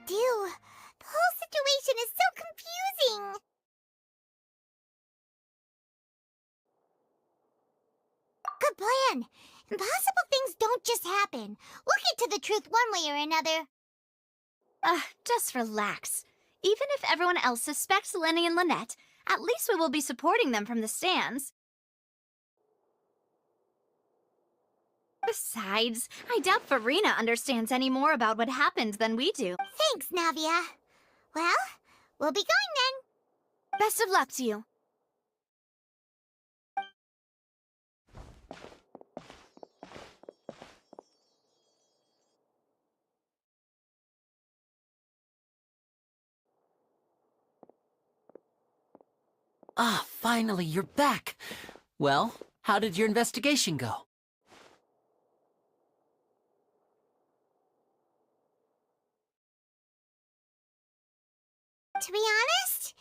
Do? The whole situation is so confusing. Good plan. Impossible things don't just happen. We'll get to the truth one way or another. Just relax. Even if everyone else suspects Lenny and Lynette, at least we will be supporting them from the stands. Besides, I doubt Farina understands any more about what happened than we do. Thanks, Navia. Well, we'll be going then. Best of luck to you. Ah, finally, you're back. Well, how did your investigation go? To be honest,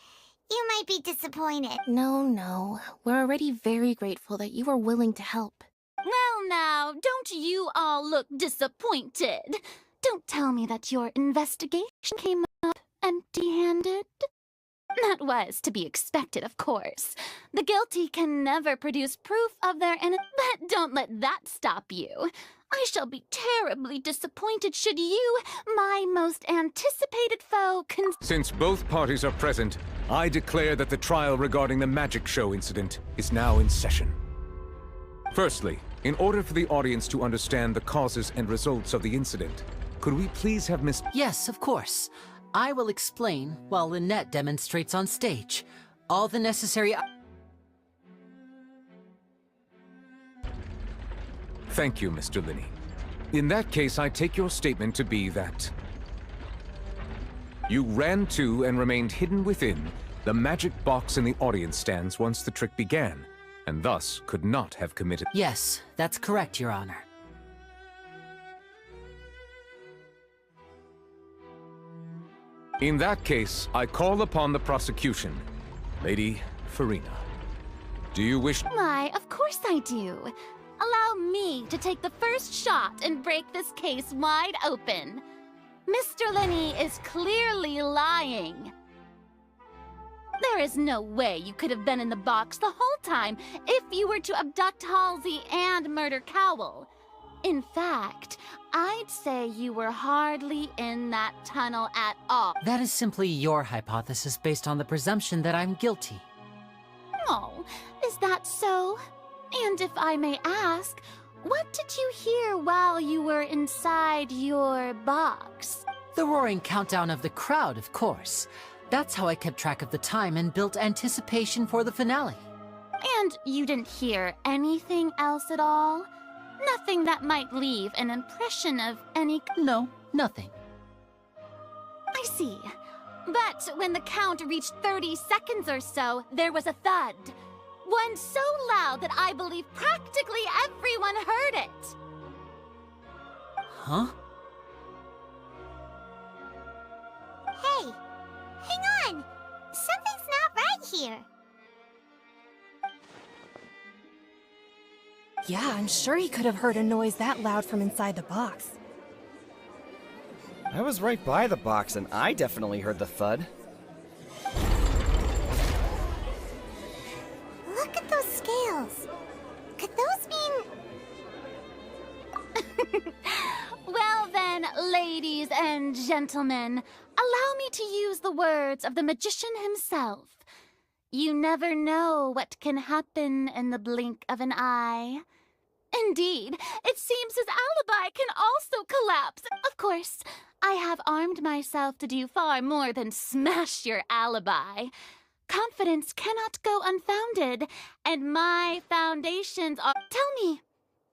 you might be disappointed. No. We're already very grateful that you were willing to help. Well now, don't you all look disappointed. Don't tell me that your investigation came up empty-handed. That was to be expected, of course. The guilty can never produce proof of their innocence, but don't let that stop you. I shall be terribly disappointed should you, my most anticipated foe, Since both parties are present, I declare that the trial regarding the magic show incident is now in session. Firstly, in order for the audience to understand the causes and results of the incident, could we please have Miss... Yes, of course. I will explain while Lynette demonstrates on stage. All the necessary... Thank you, Mr. Linney. In that case, I take your statement to be that you ran to and remained hidden within the magic box in the audience stands once the trick began, and thus could not have committed... Yes, that's correct, Your Honor. In that case, I call upon the prosecution Lady Farina, do you wish... Why, of course I do. Allow me to take the first shot and break this case wide open. Mr. Lenny is clearly lying. There is no way you could have been in the box the whole time if you were to abduct Halsey and murder Cowell. In fact, I'd say you were hardly in that tunnel at all. That is simply your hypothesis based on the presumption that I'm guilty. Oh, is that so? And if I may ask, what did you hear while you were inside your box? The roaring countdown of the crowd, of course. That's how I kept track of the time and built anticipation for the finale. And you didn't hear anything else at all? Nothing that might leave an impression of any... No, nothing. I see. But when the count reached 30 seconds or so, there was a thud. One so loud that I believe practically everyone heard it. Huh? Hey, hang on! Something's not right here. Yeah, I'm sure he could have heard a noise that loud from inside the box. I was right by the box, and I definitely heard the thud. Look at those scales. Could those mean... Well then, ladies and gentlemen, allow me to use the words of the magician himself. You never know what can happen in the blink of an eye. Indeed, it seems his alibi can also collapse. Of course, I have armed myself to do far more than smash your alibi. Confidence cannot go unfounded, and my foundations are... Tell me,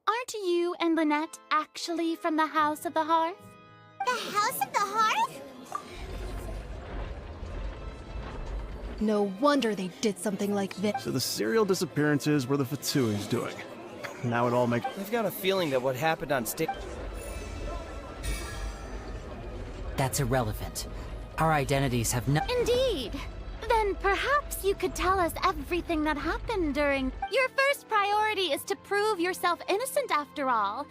aren't you and Lynette actually from the House of the Hearth? The House of the Hearth? No wonder they did something like this. So the serial disappearances were the Fatsui's doing. Now it all makes... I've got a feeling that what happened on stage... That's irrelevant. Our identities have no... Indeed. Then perhaps you could tell us everything that happened during... Your first priority is to prove yourself innocent after all.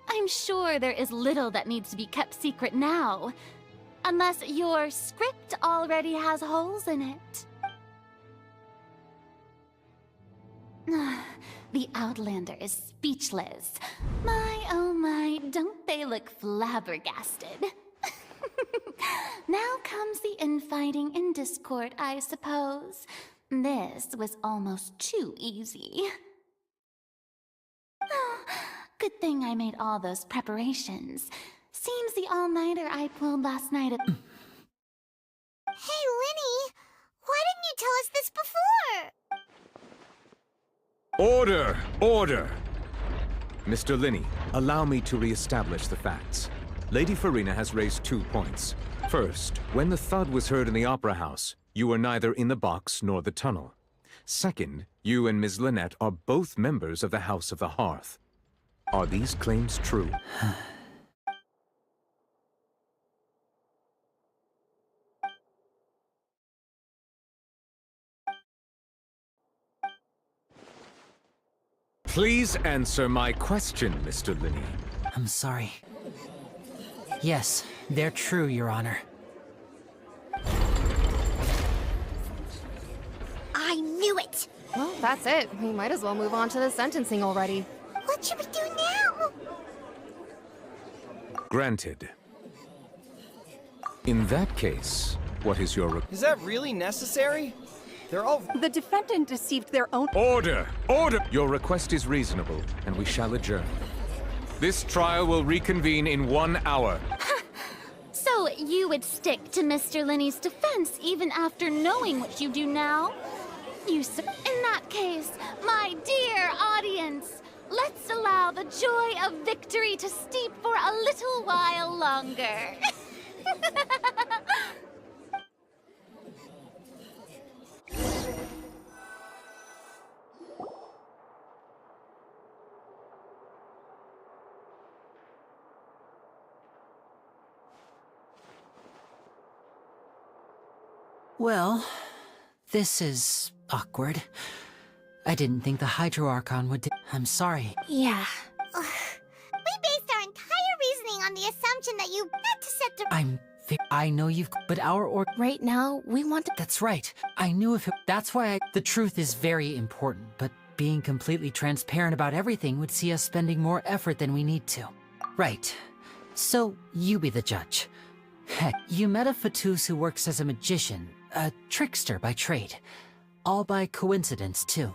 I'm sure there is little that needs to be kept secret now. Unless your script already has holes in it. The Outlander is speechless. My, oh my, don't they look flabbergasted? Now comes the infighting and discord, I suppose. This was almost too easy. Good thing I made all those preparations. Seems the all-nighter I pulled last night... Hey, Lenny! Why didn't you tell us this before? Order! Order! Mr. Linney, allow me to re-establish the facts. Lady Farina has raised 2 points. First, when the thud was heard in the Opera House, you were neither in the box nor the tunnel. Second, you and Ms. Lynette are both members of the House of the Hearth. Are these claims true? Please answer my question, Mr. Linney. I'm sorry. Yes, they're true, Your Honor. I knew it! Well, that's it. We might as well move on to the sentencing already. What should we do now? Granted. In that case, what is your... Is that really necessary? They're all... The defendant deceived their own... Order! Order! Your request is reasonable, and we shall adjourn. This trial will reconvene in 1 hour. So you would stick to Mr. Linney's defense even after knowing what you do now? In that case, my dear audience, let's allow the joy of victory to steep for a little while longer. Well, This is awkward. I didn't think the Hydro Archon would I'm sorry. Yeah. We based our entire reasoning on the assumption that you had to set the... I know you've... But Right now, we want to... That's right. I knew if it... That's why The truth is very important, but being completely transparent about everything would see us spending more effort than we need to. Right. So, you be the judge. Heck, you met a Fatus who works as a magician, a trickster by trade. All by coincidence, too.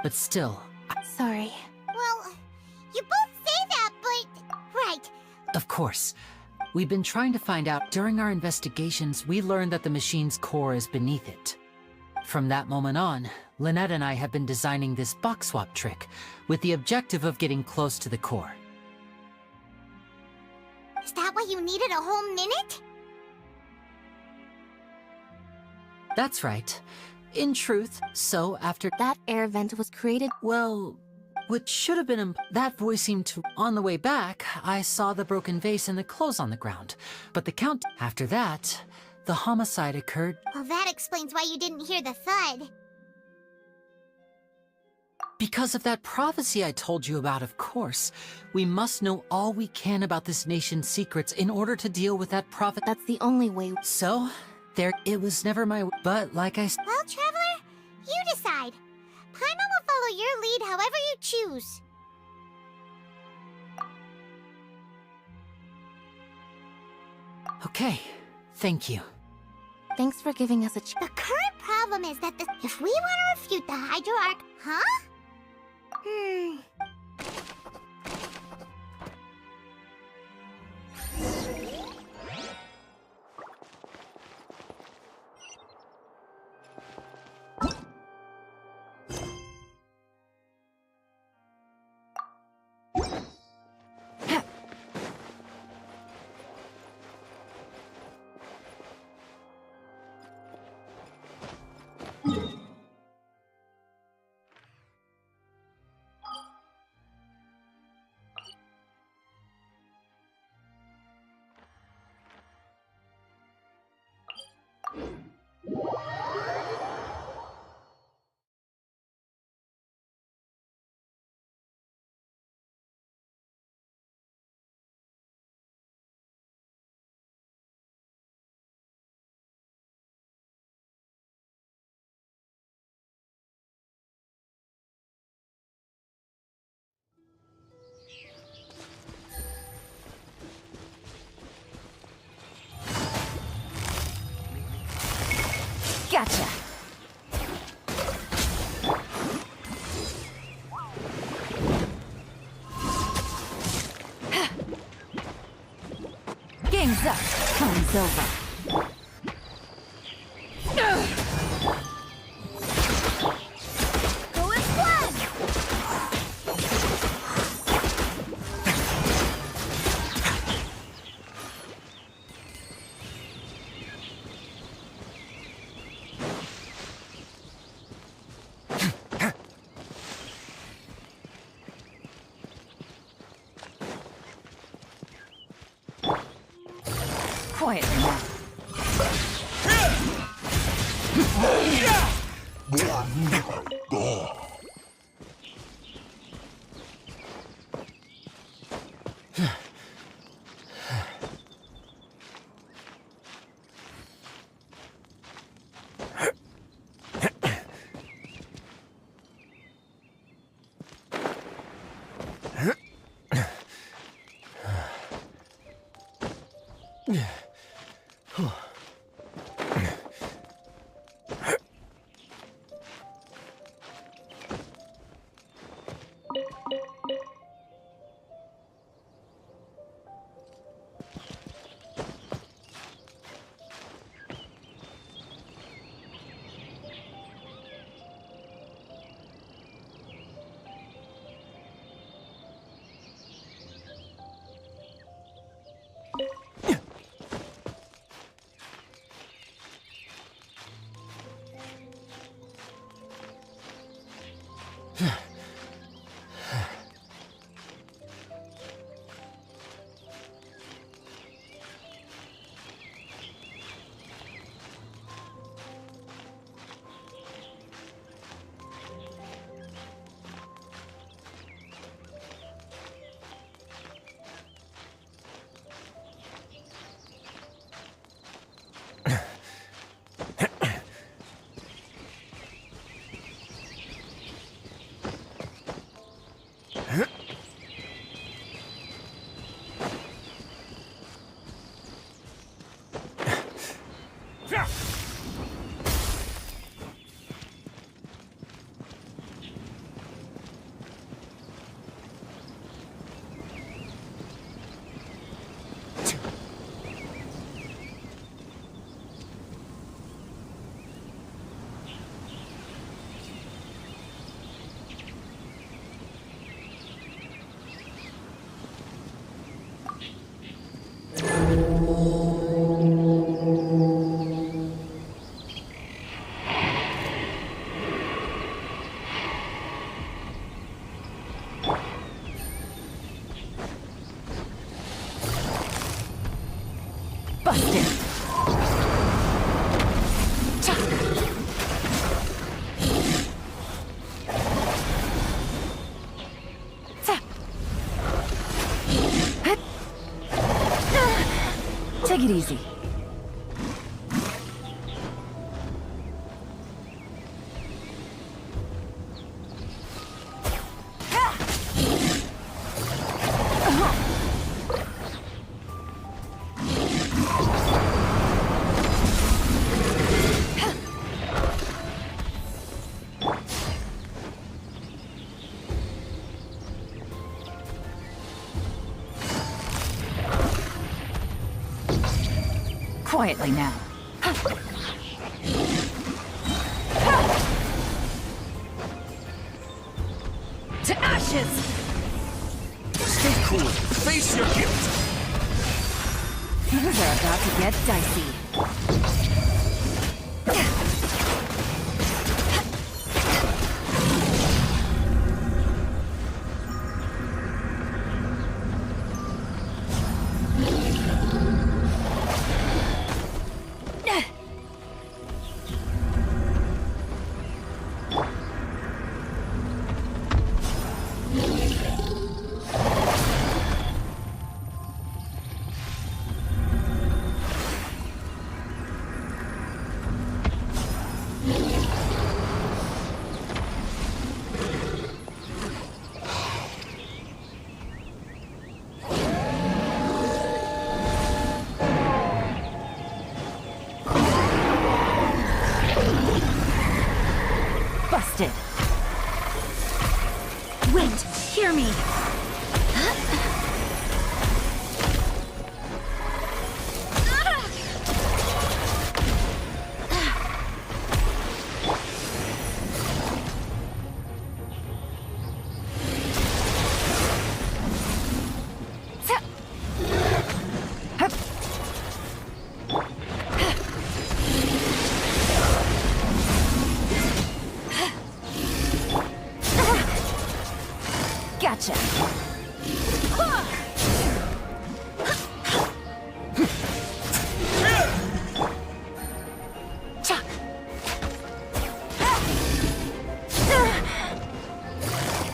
But still... Sorry. Well, you both say that, but... Right. Of course. We've been trying to find out. During our investigations, we learned that the machine's core is beneath it. From that moment on, Lynette and I have been designing this box swap trick, with the objective of getting close to the core. Is that why you needed a whole minute? That's right. In truth, so after That air vent was created... well, what should have been that voice seemed to... On the way back, I saw the broken vase and the clothes on the ground. But the count... After that, the homicide occurred. Well, that explains why you didn't hear the thud. Because of that prophecy I told you about, of course. We must know all we can about this nation's secrets in order to deal with that prophet. That's the only way... So, there... It was never my... But like I... Well, Traveler, you decide. Paimon will follow your lead however you choose. Okay, thank you. Thanks for giving us a The current problem is that if we want to refute the Hydro Arc... Huh? Gotcha. Game's up. Time's over. Go as planned! Quietly now. easy. Quietly now. To ashes! Stay cool. Face your guilt. Things are about to get dicey. Busted. Wait, hear me. Gotcha.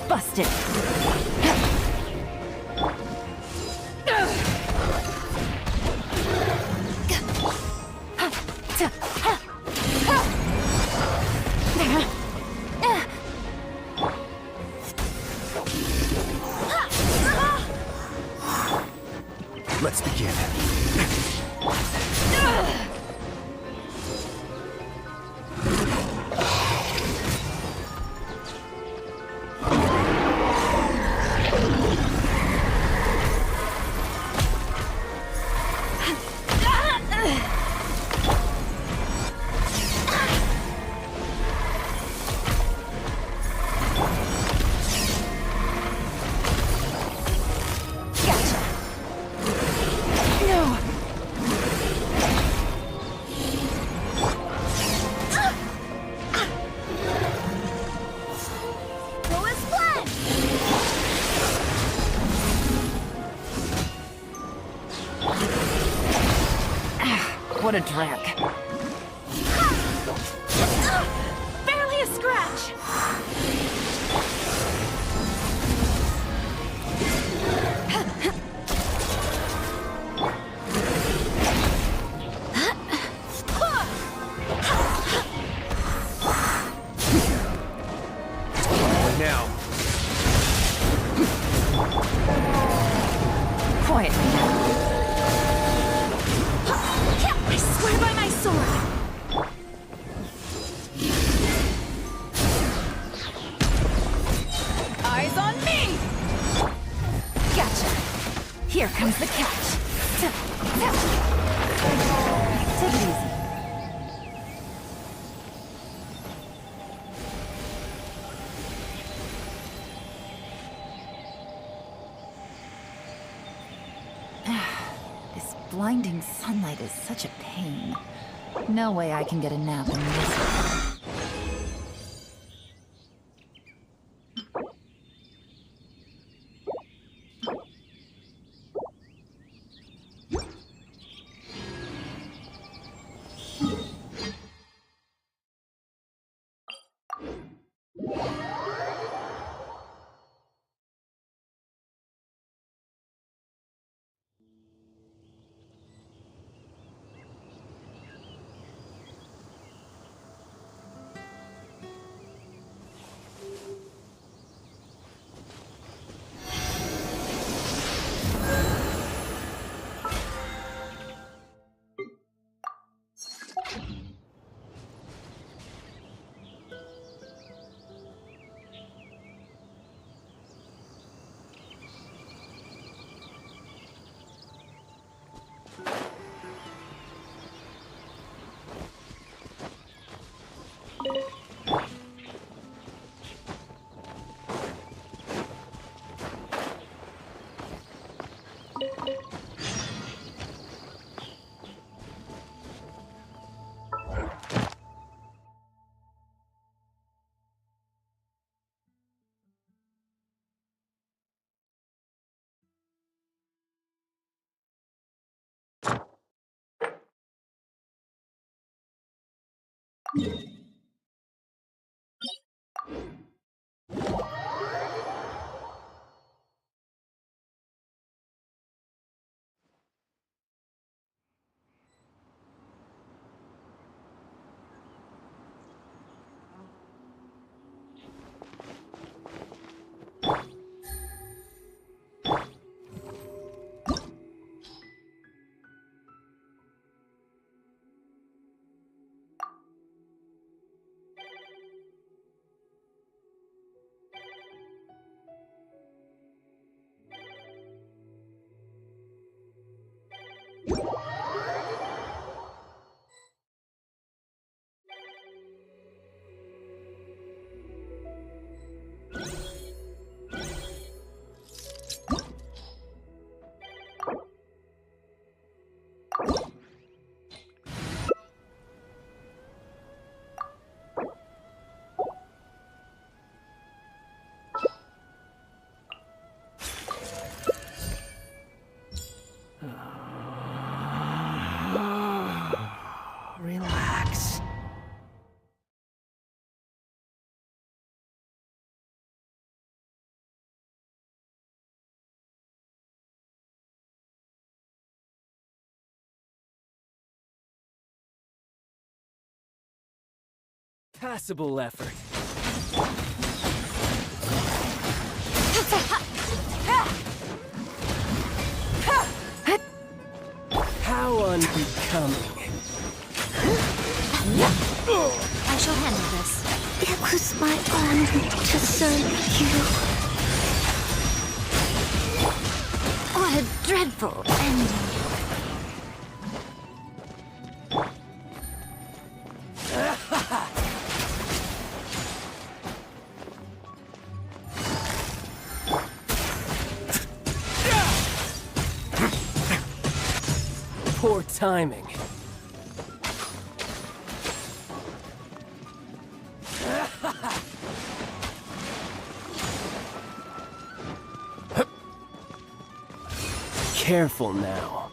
Busted. Let's begin. What a drag. Barely a scratch. Now. Quietly now. I swear by my sword. Eyes on me! Gotcha. Here comes the catch. Take it easy. This blinding sunlight is such a pain. No way I can get a nap in this. Relax. Passable effort. How unbecoming. I shall handle this. It was my honor to serve you. What a dreadful ending. Poor timing. Careful now.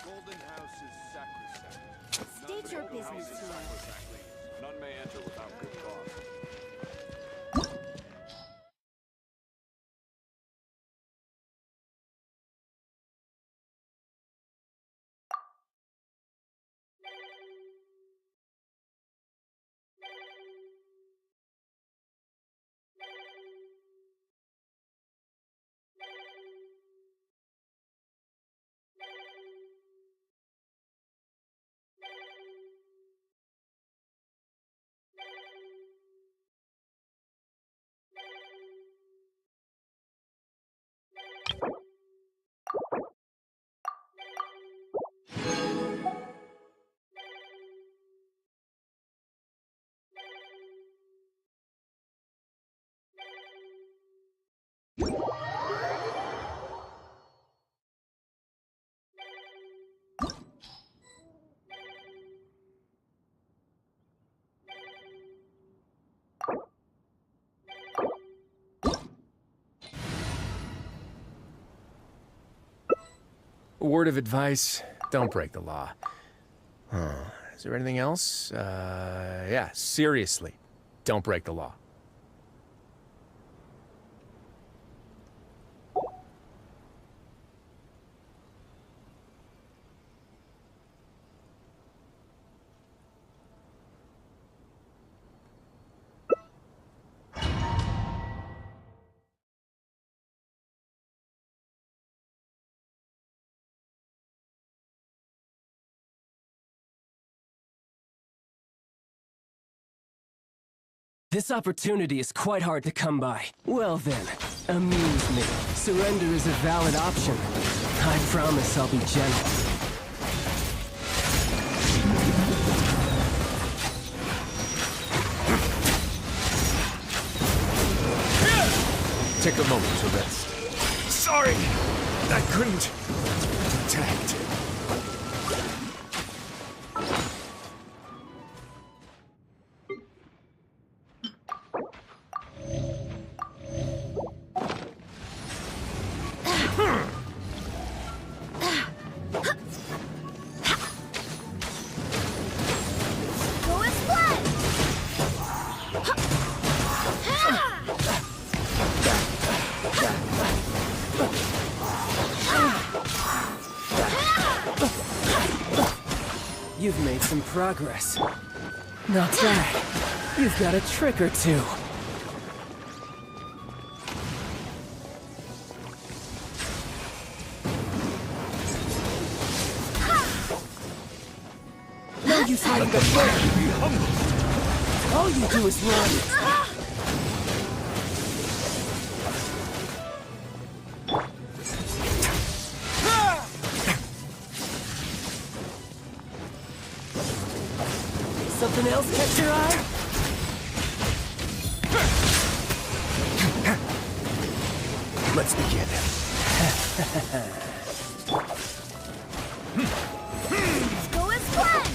Golden House is sacrosanct. State your business to us. None may enter without good cause. A word of advice, Don't break the law. Is there anything else? Yeah, seriously. Don't break the law. This opportunity is quite hard to come by. Well then, amuse me. Surrender is a valid option. I promise I'll be gentle. Take a moment to rest. Sorry! I couldn't protect. You've made some progress. Not bad. You've got a trick or two. No use hiding the flare. All you do is run. Something else catch your eye? Let's begin. Go as planned!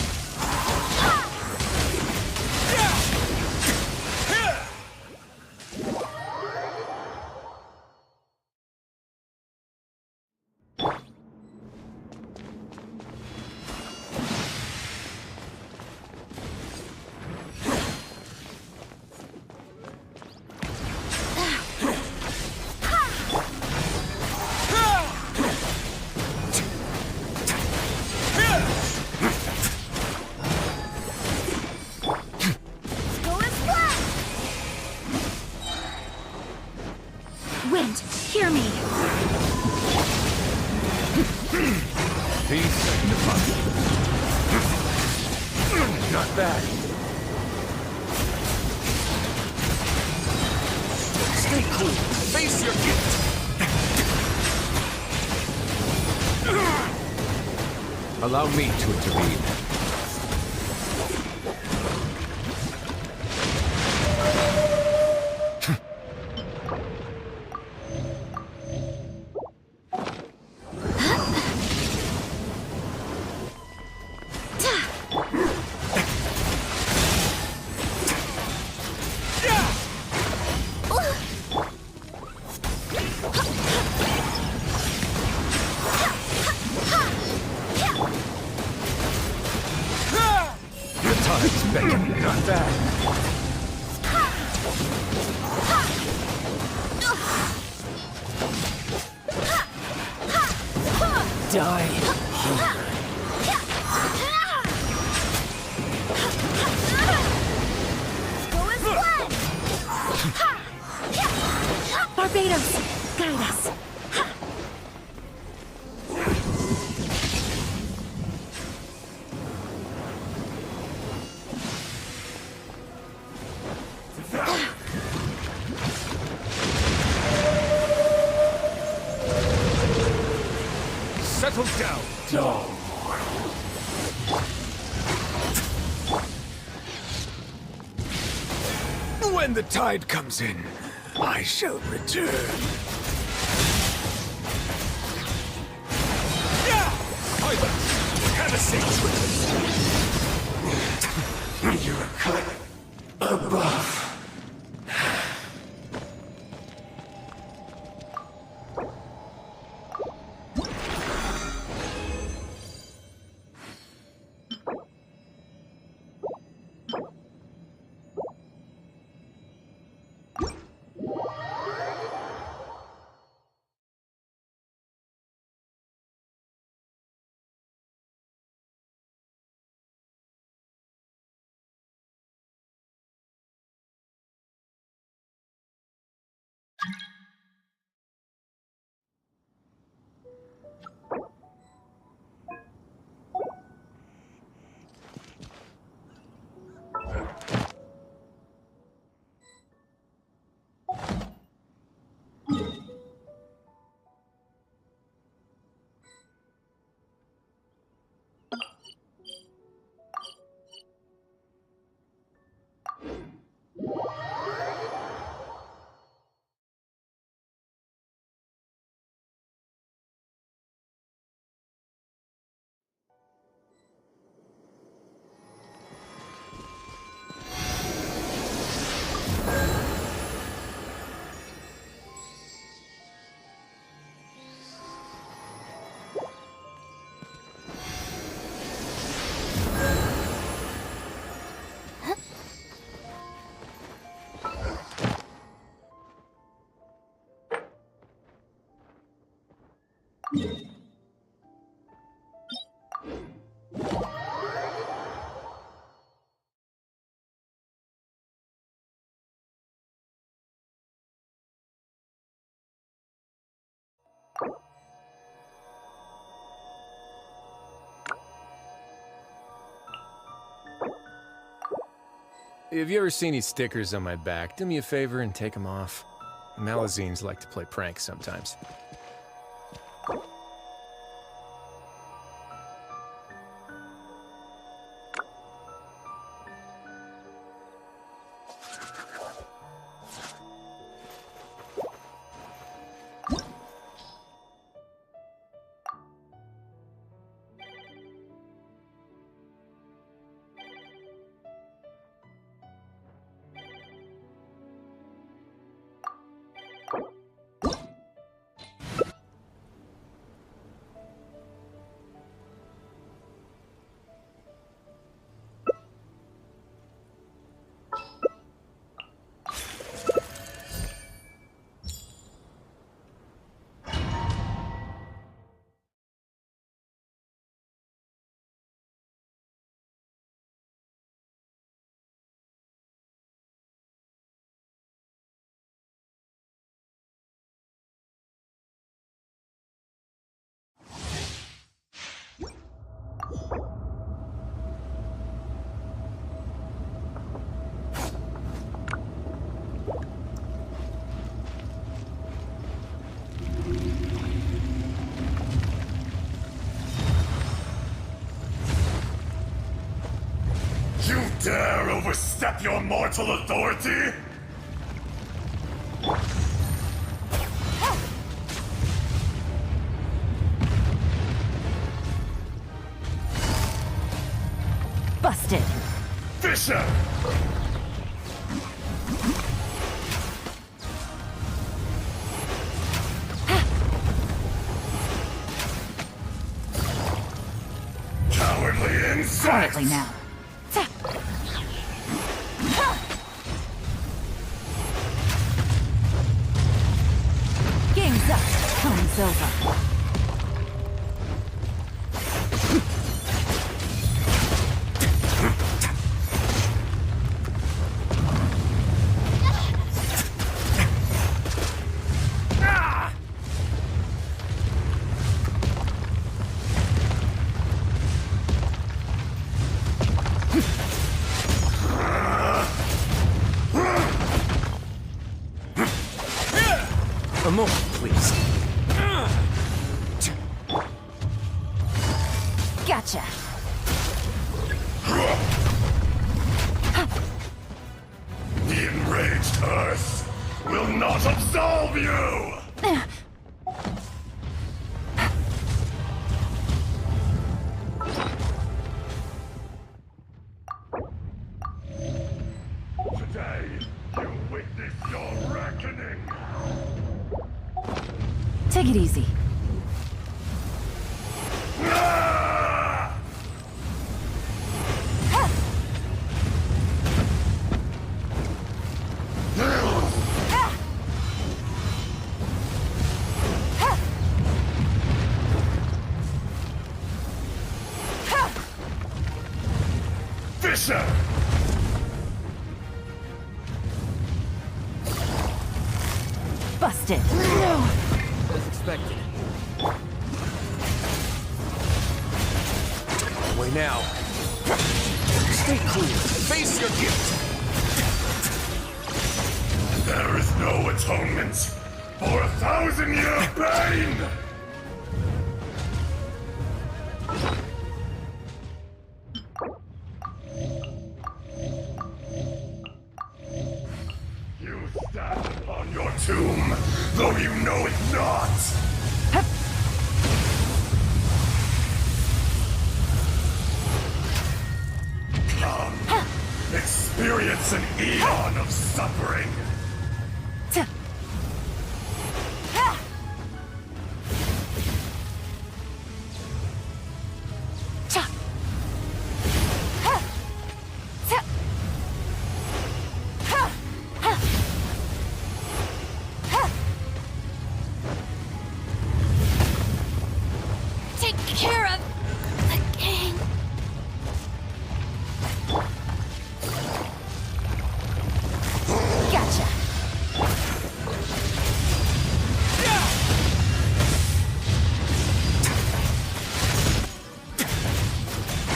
Wind, hear me. Peace and defiance. Not bad. Stay cool. Face your gift. Allow me to intervene. Not bad. Die. Barbados, guide us. Settle down, dog. When the tide comes in, I shall return. Have a safe trip. You're a cut above. If you ever see any stickers on my back, do me a favor and take them off. Malazines like to play pranks sometimes. Dare overstep your mortal authority? Busted. Fisher! Cowardly insects! Quietly now. Game's up. Time's over. A moment, please. Gotcha. The enraged Earth will not absolve you! Today, you witness your reckoning! Take it easy. Fisher! Busted. As expected. Way now. Stay clear. Face your guilt. There is no atonement for 1,000-year pain! You stand upon your tomb, though you know it not! Come, experience an eon of suffering! Take care of the gang. Gotcha.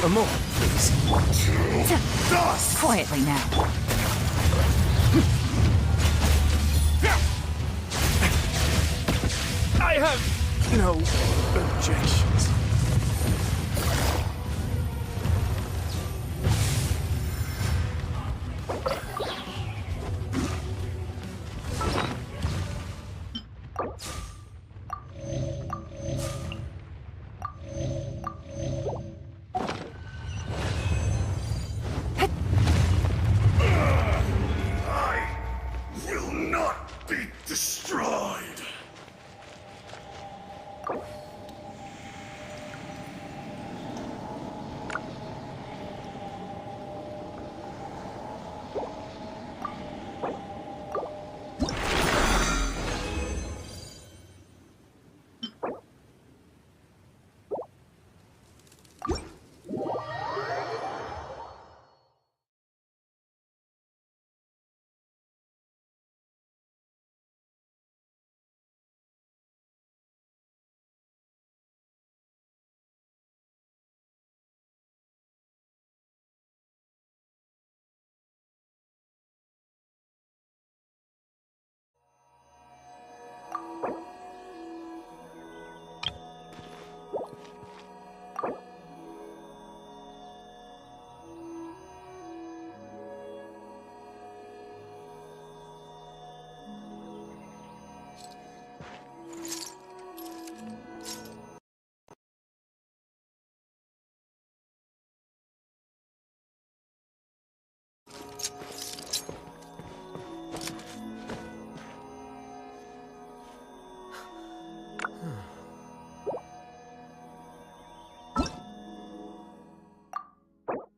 A moment, please. Dust! Quietly now. I have no objections.